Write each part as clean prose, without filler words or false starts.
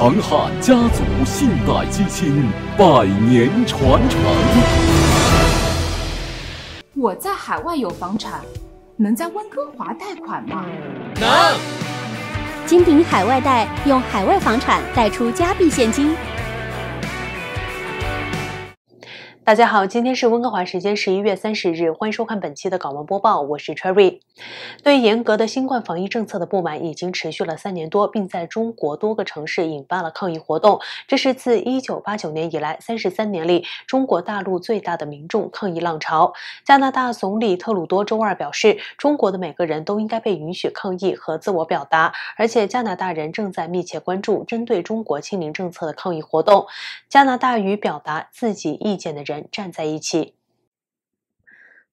长汉家族信贷基金100年传承。我在海外有房产，能在温哥华贷款吗？能。金鼎海外贷用海外房产贷出加币现金。大家好，今天是温哥华时间11月30日，欢迎收看本期的港闻播报，我是 Cherry。对严格的新冠防疫政策的不满已经持续了3年多，并在中国多个城市引发了抗议活动。这是自1989年以来33年里中国大陆最大的民众抗议浪潮。加拿大总理特鲁多周二表示，中国的每个人都应该被允许抗议和自我表达，而且加拿大人正在密切关注针对中国清零政策的抗议活动。加拿大与表达自己意见的人站在一起。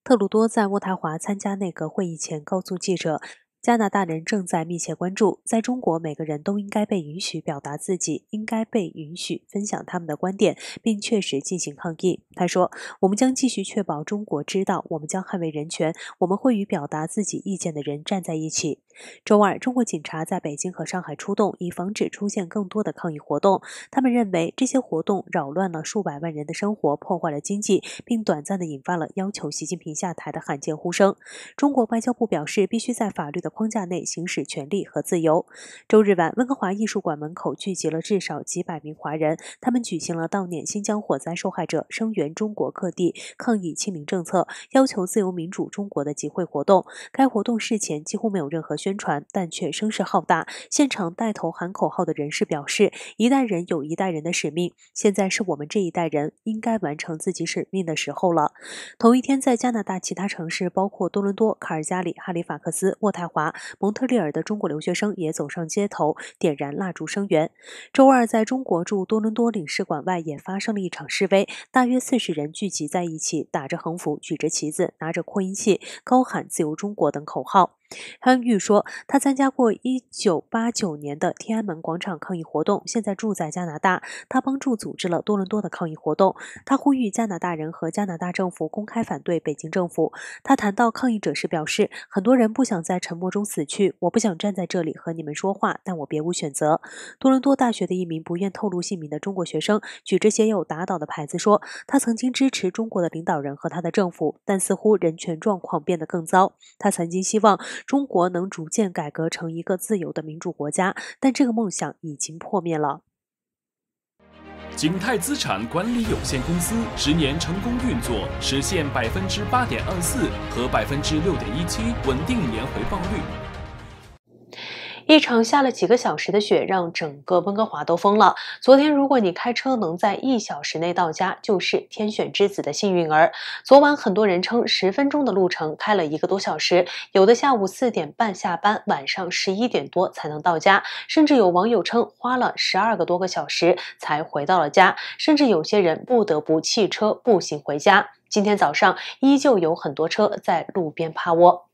特鲁多在渥太华参加内阁会议前告诉记者，加拿大人正在密切关注，在中国每个人都应该被允许表达自己，应该被允许分享他们的观点，并确实进行抗议。他说，我们将继续确保中国知道我们将捍卫人权，我们会与表达自己意见的人站在一起。周二，中国警察在北京和上海出动，以防止出现更多的抗议活动。他们认为这些活动扰乱了数百万人的生活，破坏了经济，并短暂地引发了要求习近平下台的罕见呼声。中国外交部表示，必须在法律的框架内行使权利和自由。周日晚，温哥华艺术馆门口聚集了至少几百名华人，他们举行了悼念新疆火灾受害者、声援中国各地抗议清零政策、要求自由民主中国的集会活动。该活动事前几乎没有任何宣传，但却声势浩大。现场带头喊口号的人士表示，一代人有一代人的使命，现在是我们这一代人应该完成自己使命的时候了。同一天，在加拿大其他城市，包括多伦多、卡尔加里、哈利法克斯、渥太华、蒙特利尔的中国留学生也走上街头，点燃蜡烛声援。周二，在中国驻多伦多领事馆外也发生了一场示威，大约40人聚集在一起，打着横幅，举着旗子，拿着扩音器，高喊自由中国等口号。潘玉说，他参加过1989年的天安门广场抗议活动，现在住在加拿大。他帮助组织了多伦多的抗议活动。他呼吁加拿大人和加拿大政府公开反对北京政府。他谈到抗议者时表示，很多人不想在沉默中死去，我不想站在这里和你们说话，但我别无选择。多伦多大学的一名不愿透露姓名的中国学生举着写有打倒的牌子说，他曾经支持中国的领导人和他的政府，但似乎人权状况变得更糟。他曾经希望中国能逐渐改革成一个自由的民主国家，但这个梦想已经破灭了。景泰资产管理有限公司10年成功运作，实现8.24%和6.17%稳定年回报率。一场下了几个小时的雪，让整个温哥华都疯了。昨天，如果你开车能在1小时内到家，就是天选之子的幸运儿。昨晚，很多人称10分钟的路程开了1个多小时，有的下午4点半下班，晚上11点多才能到家，甚至有网友称花了12个多个小时才回到了家，甚至有些人不得不弃车步行回家。今天早上，依旧有很多车在路边趴窝。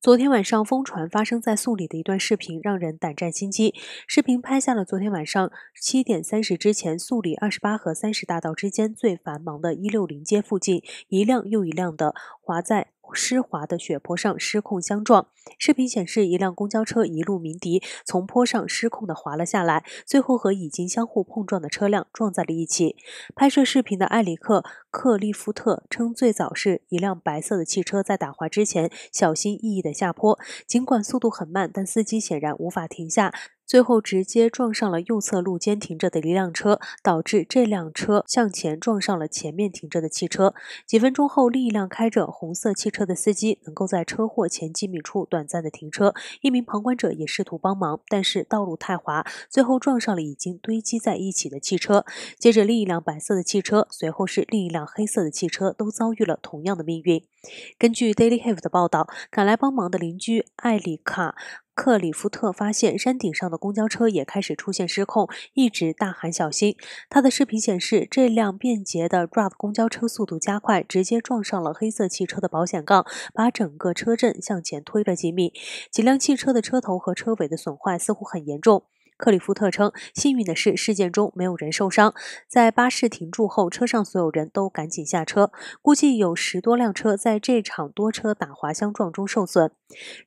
昨天晚上疯传发生在素里的一段视频，让人胆战心惊。视频拍下了昨天晚上7点30之前，素里28和30大道之间最繁忙的160街附近，一辆又一辆的滑在湿滑的雪坡上失控相撞。视频显示，一辆公交车一路鸣笛，从坡上失控地滑了下来，最后和已经相互碰撞的车辆撞在了一起。拍摄视频的埃里克·克利夫特称，最早是一辆白色的汽车在打滑之前小心翼翼地下坡，尽管速度很慢，但司机显然无法停下，最后直接撞上了右侧路肩停着的一辆车，导致这辆车向前撞上了前面停着的汽车。几分钟后，另一辆开着红色汽车的司机能够在车祸前几米处短暂的停车，一名旁观者也试图帮忙，但是道路太滑，最后撞上了已经堆积在一起的汽车。接着另一辆白色的汽车，随后是另一辆黑色的汽车，都遭遇了同样的命运。根据 Daily Hive 的报道，赶来帮忙的邻居艾里卡克里夫特发现山顶上的公交车也开始出现失控，一直大喊小心。他的视频显示，这辆便捷的 RAD 公交车速度加快，直接撞上了黑色汽车的保险杠，把整个车阵向前推了几米。几辆汽车的车头和车尾的损坏似乎很严重。克里夫特称，幸运的是事件中没有人受伤。在巴士停住后，车上所有人都赶紧下车，估计有10多辆车在这场多车打滑相撞中受损。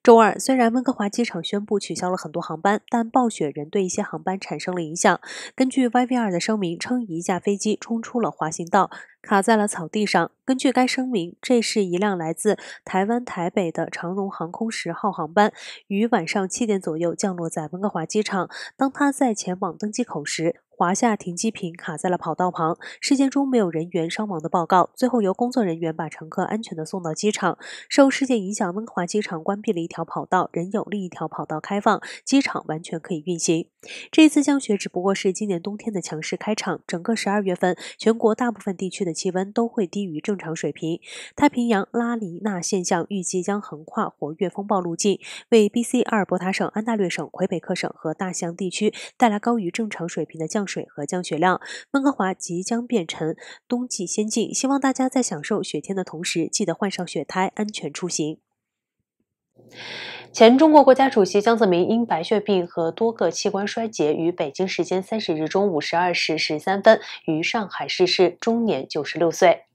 周二，虽然温哥华机场宣布取消了很多航班，但暴雪仍对一些航班产生了影响。根据 YVR 的声明称，一架飞机冲出了滑行道，卡在了草地上。根据该声明，这是一辆来自台湾台北的长荣航空10号航班，于晚上7点左右降落在温哥华机场。当他在前往登机口时，滑下停机坪卡在了跑道旁。事件中没有人员伤亡的报告，最后由工作人员把乘客安全地送到机场。受事件影响，温哥华机场关闭了一条跑道，仍有另一条跑道开放，机场完全可以运行。这一次降雪只不过是今年冬天的强势开场，整个12月份，全国大部分地区的气温都会低于正常水平。太平洋拉尼娜现象预计将横跨活跃风暴路径，为 BC、阿尔伯塔省、安大略省、魁北克省和大西洋地区带来高于正常水平的降水和降雪量。温哥华即将变成冬季仙境，希望大家在享受雪天的同时，记得换上雪胎，安全出行。前中国国家主席江泽民因白血病和多个器官衰竭，于北京时间30日中午12时13分于上海逝世，终年96岁。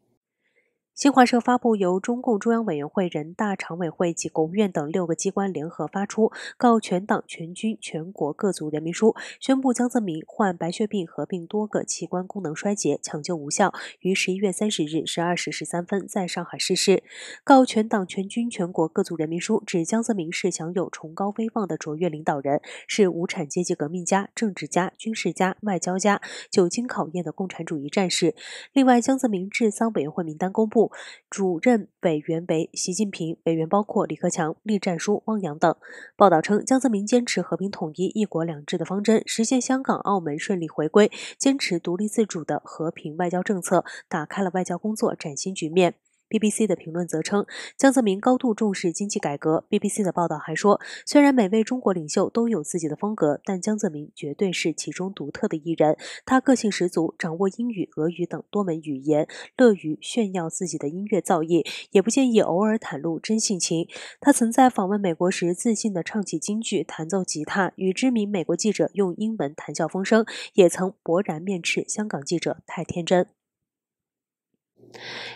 新华社发布由中共中央委员会、人大常委会及国务院等6个机关联合发出告全党全军全国各族人民书，宣布江泽民患白血病合并多个器官功能衰竭，抢救无效，于11月30日12时13分在上海逝世。告全党全军全国各族人民书指江泽民是享有崇高威望的卓越领导人，是无产阶级革命家、政治家、军事家、外交家，久经考验的共产主义战士。另外，江泽民治丧委员会名单公布，主任委员为习近平，委员包括李克强、栗战书、汪洋等。报道称，江泽民坚持和平统一、一国两制的方针，实现香港、澳门顺利回归，坚持独立自主的和平外交政策，打开了外交工作崭新局面。BBC 的评论则称，江泽民高度重视经济改革。BBC 的报道还说，虽然每位中国领袖都有自己的风格，但江泽民绝对是其中独特的一人。他个性十足，掌握英语、俄语等多门语言，乐于炫耀自己的音乐造诣，也不介意偶尔袒露真性情。他曾在访问美国时自信地唱起京剧，弹奏吉他，与知名美国记者用英文谈笑风生，也曾勃然面斥香港记者太天真。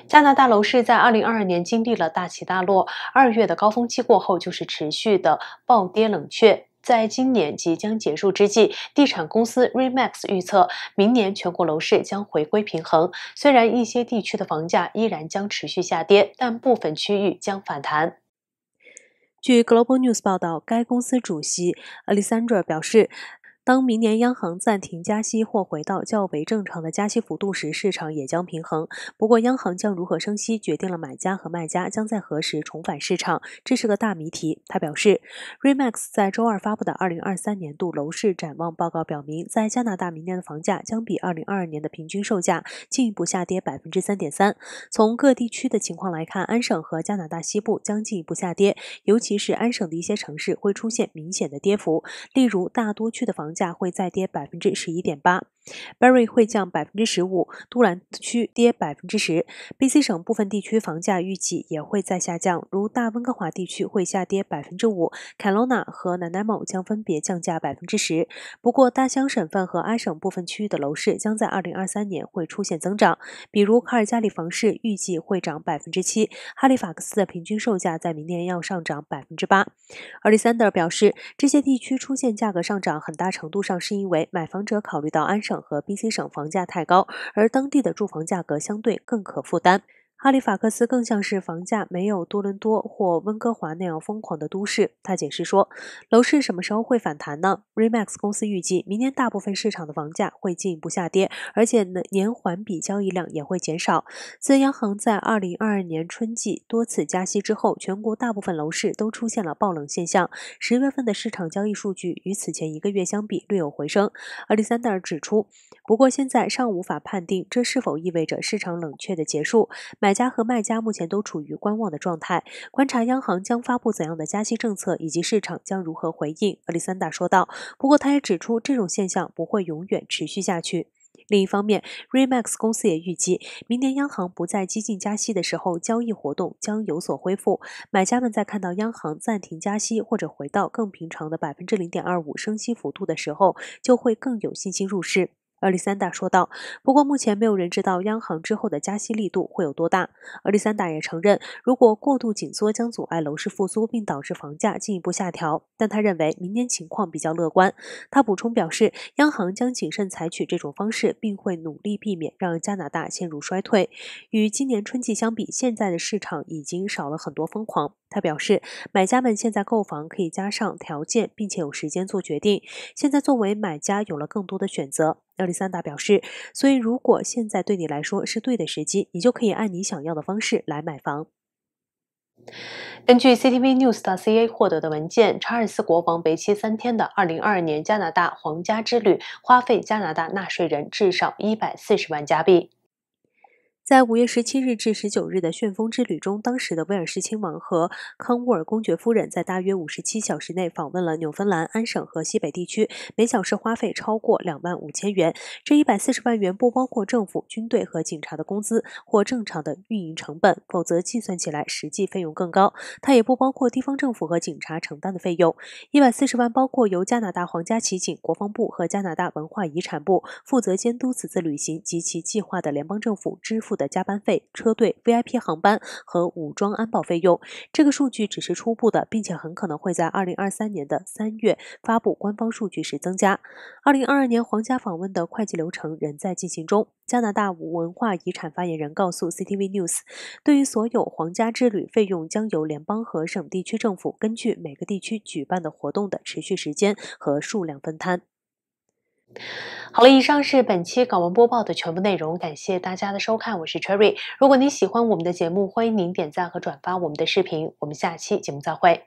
加拿大楼市在2022年经历了大起大落，2月的高峰期过后就是持续的暴跌冷却。在今年即将结束之际，地产公司 RE/MAX 预测明年全国楼市将回归平衡。虽然一些地区的房价依然将持续下跌，但部分区域将反弹。据 Global News 报道，该公司主席 Alessandra 表示，当明年央行暂停加息或回到较为正常的加息幅度时，市场也将平衡。不过，央行将如何升息，决定了买家和卖家将在何时重返市场，这是个大谜题。他表示 ，RE/MAX 在周二发布的2023年度楼市展望报告表明，在加拿大明年的房价将比2022年的平均售价进一步下跌 3.3%。从各地区的情况来看，安省和加拿大西部将进一步下跌，尤其是安省的一些城市会出现明显的跌幅，例如大多区的房价会再跌 11.8%。Barrie 会降 15%， 都兰区跌 10%。BC 省部分地区房价预计也会再下降，如大温哥华地区会下跌 5%， Kelowna 和 Nanaimo 将分别降价 10%。不过，大西洋省份和安省部分区域的楼市将在2023年会出现增长，比如卡尔加里房市预计会涨 7%， 哈利法克斯的平均售价在明年要上涨 8%。Alexander 表示，这些地区出现价格上涨，很大程度上是因为买房者考虑到安省和 BC 省房价太高，而当地的住房价格相对更可负担。哈利法克斯更像是房价没有多伦多或温哥华那样疯狂的都市。他解释说，楼市什么时候会反弹呢？ RE/MAX 公司预计明年大部分市场的房价会进一步下跌，而且年环比交易量也会减少。自央行在2022年春季多次加息之后，全国大部分楼市都出现了爆冷现象。10月份的市场交易数据与此前1个月相比略有回升。Alexander 指出，不过现在尚无法判定这是否意味着市场冷却的结束，买家和卖家目前都处于观望的状态，观察央行将发布怎样的加息政策以及市场将如何回应。阿里桑达说道。不过他也指出，这种现象不会永远持续下去。另一方面 ，Remax 公司也预计，明年央行不再激进加息的时候，交易活动将有所恢复。买家们在看到央行暂停加息或者回到更平常的0.25%升息幅度的时候，就会更有信心入市。厄历山大说道，不过目前没有人知道央行之后的加息力度会有多大。厄历山大也承认，如果过度紧缩将阻碍楼市复苏，并导致房价进一步下调，但他认为明年情况比较乐观。他补充表示，央行将谨慎采取这种方式，并会努力避免让加拿大陷入衰退。与今年春季相比，现在的市场已经少了很多疯狂。他表示，买家们现在购房可以加上条件，并且有时间做决定。现在作为买家有了更多的选择。厄历山大表示，所以如果现在对你来说是对的时机，你就可以按你想要的方式来买房。根据 CTV News.ca 获得的文件，查尔斯国王为期3天的2022年加拿大皇家之旅花费加拿大纳税人至少140万加币。在5月17日至19日的旋风之旅中，当时的威尔士亲王和康沃尔公爵夫人在大约57小时内访问了纽芬兰、安省和西北地区，每小时花费超过25000元。这140万元不包括政府、军队和警察的工资或正常的运营成本，否则计算起来实际费用更高。它也不包括地方政府和警察承担的费用。140万包括由加拿大皇家骑警、国防部和加拿大文化遗产部负责监督此次旅行及其计划的联邦政府支付的加班费、车队、VIP 航班和武装安保费用。这个数据只是初步的，并且很可能会在2023年的3月发布官方数据时增加。2022年皇家访问的会计流程仍在进行中。加拿大文化遗产发言人告诉 CTV News， 对于所有皇家之旅，费用将由联邦和省地区政府根据每个地区举办的活动的持续时间和数量分摊。好了，以上是本期港闻播报的全部内容，感谢大家的收看，我是 Cherry。如果您喜欢我们的节目，欢迎您点赞和转发我们的视频，我们下期节目再会。